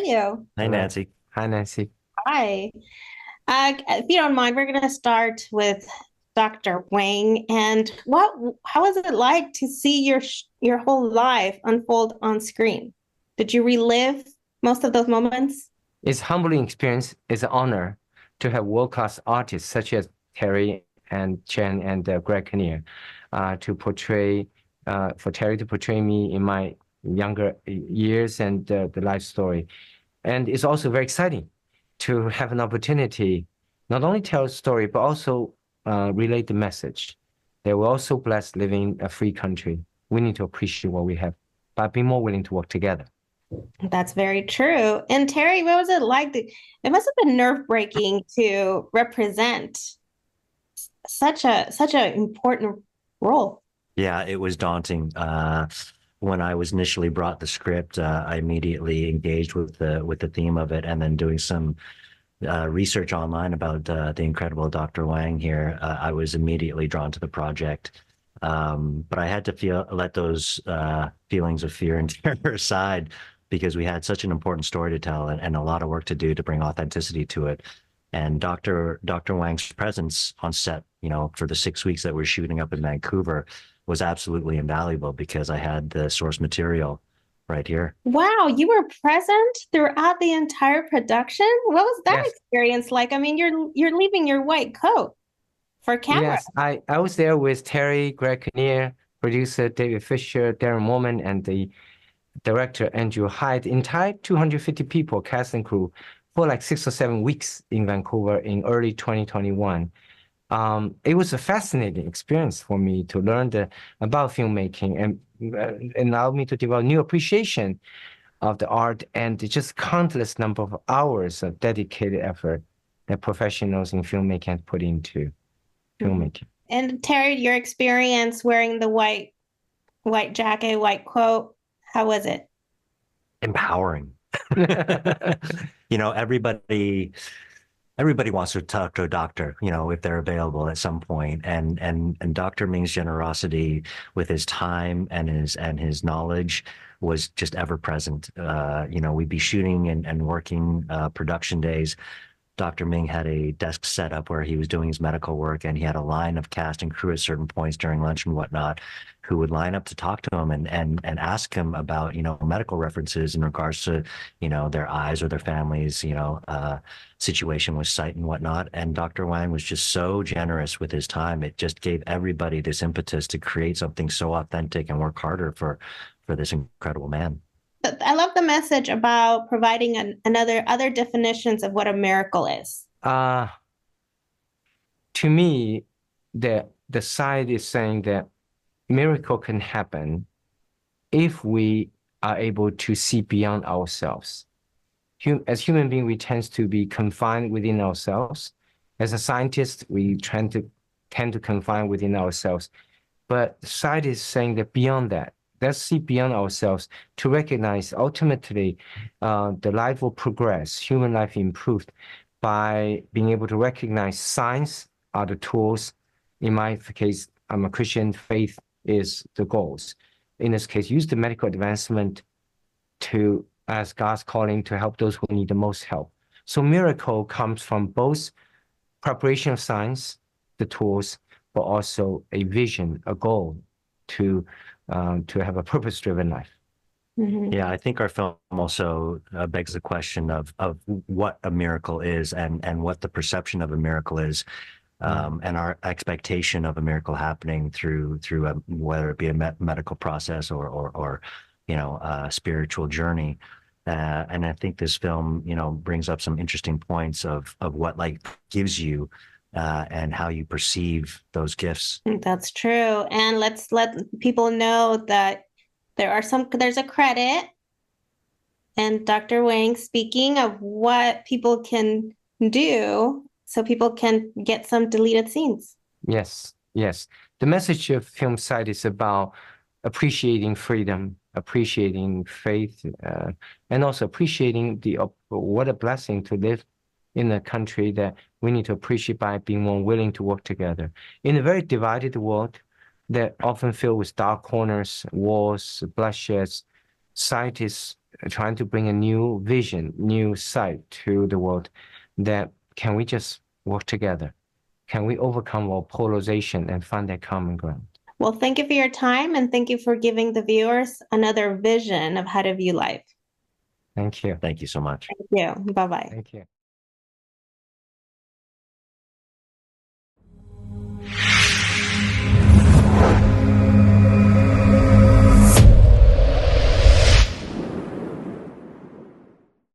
you? Hi, Hello. Nancy. Hi, Nancy. Hi. If you don't mind, we're going to start with Dr. Wang. And how was it like to see your whole life unfold on screen? Did you relive most of those moments? It's a humbling experience. It's an honor to have world-class artists such as Terry and Chen and Greg Kinnear to portray, for Terry to portray me in my younger years and the life story. And it's also very exciting to have an opportunity not only tell a story, but also relate the message that we're also blessed living in a free country. We need to appreciate what we have, but be more willing to work together. That's very true. And Terry, what was it like? It must have been nerve-breaking to represent such a important role. Yeah, it was daunting. When I was initially brought the script, I immediately engaged with the theme of it, and then doing some research online about the incredible Dr. Wang here. I was immediately drawn to the project, but I had to let those feelings of fear and terror aside because we had such an important story to tell and a lot of work to do to bring authenticity to it. And Dr. Wang's presence on set, for the 6 weeks that we're shooting up in Vancouver was absolutely invaluable because I had the source material right here. Wow, you were present throughout the entire production? What was that Yes, experience like? I mean, you're leaving your white coat for camera. yes. I was there with Terry, Greg Kinnear, producer David Fischer, Darren Moorman, and the director Andrew Hyatt. Entire 250 people, cast and crew, for like 6 or 7 weeks in Vancouver in early 2021. It was a fascinating experience for me to learn about filmmaking and allowed me to develop new appreciation of the art and just countless number of hours of dedicated effort that professionals in filmmaking have put into Mhm. filmmaking. And Terry, your experience wearing the white jacket, white coat, how was it? Empowering. Everybody wants to talk to a doctor, if they're available at some point. And Dr. Ming's generosity with his time and his knowledge was just ever present. We'd be shooting and working production days. Dr. Ming had a desk set up where he was doing his medical work, and he had a line of cast and crew at certain points during lunch and whatnot who would line up to talk to him and ask him about, medical references in regards to, their eyes or their families, situation with sight and whatnot. And Dr. Wang was just so generous with his time. It just gave everybody this impetus to create something so authentic and work harder for this incredible man. I love the message about providing other definitions of what a miracle is. Uh, to me, the side is saying that miracle can happen if we are able to see beyond ourselves. As human beings, we tend to be confined within ourselves. As a scientist, we tend to confine within ourselves. But the side is saying that beyond that, let's see beyond ourselves to recognize ultimately the life will progress, human life improved by being able to recognize science are the tools. In my case, I'm a Christian, faith is the goals. In this case, use the medical advancement to as God's calling to help those who need the most help. So miracle comes from both preparation of science, the tools, but also a vision, a goal to have a purpose-driven life. Mhm. Yeah, I think our film also begs the question of what a miracle is and what the perception of a miracle is, and our expectation of a miracle happening through whether it be a medical process or a spiritual journey. And I think this film, brings up some interesting points of what life gives you and how you perceive those gifts. That's true. And let's let people know that there's a credit and Dr. Wang speaking of what people can do so people can get some deleted scenes. Yes, yes. The message of film site is about appreciating freedom, appreciating faith, and also appreciating what a blessing to live in a country that we need to appreciate by being more willing to work together. In a very divided world that often filled with dark corners, wars, bloodsheds, scientists trying to bring a new vision, new sight to the world, that can we just work together? Can we overcome our polarization and find that common ground? Well, thank you for your time and thank you for giving the viewers another vision of how to view life. Thank you. Thank you so much. Thank you. Bye-bye. Thank you.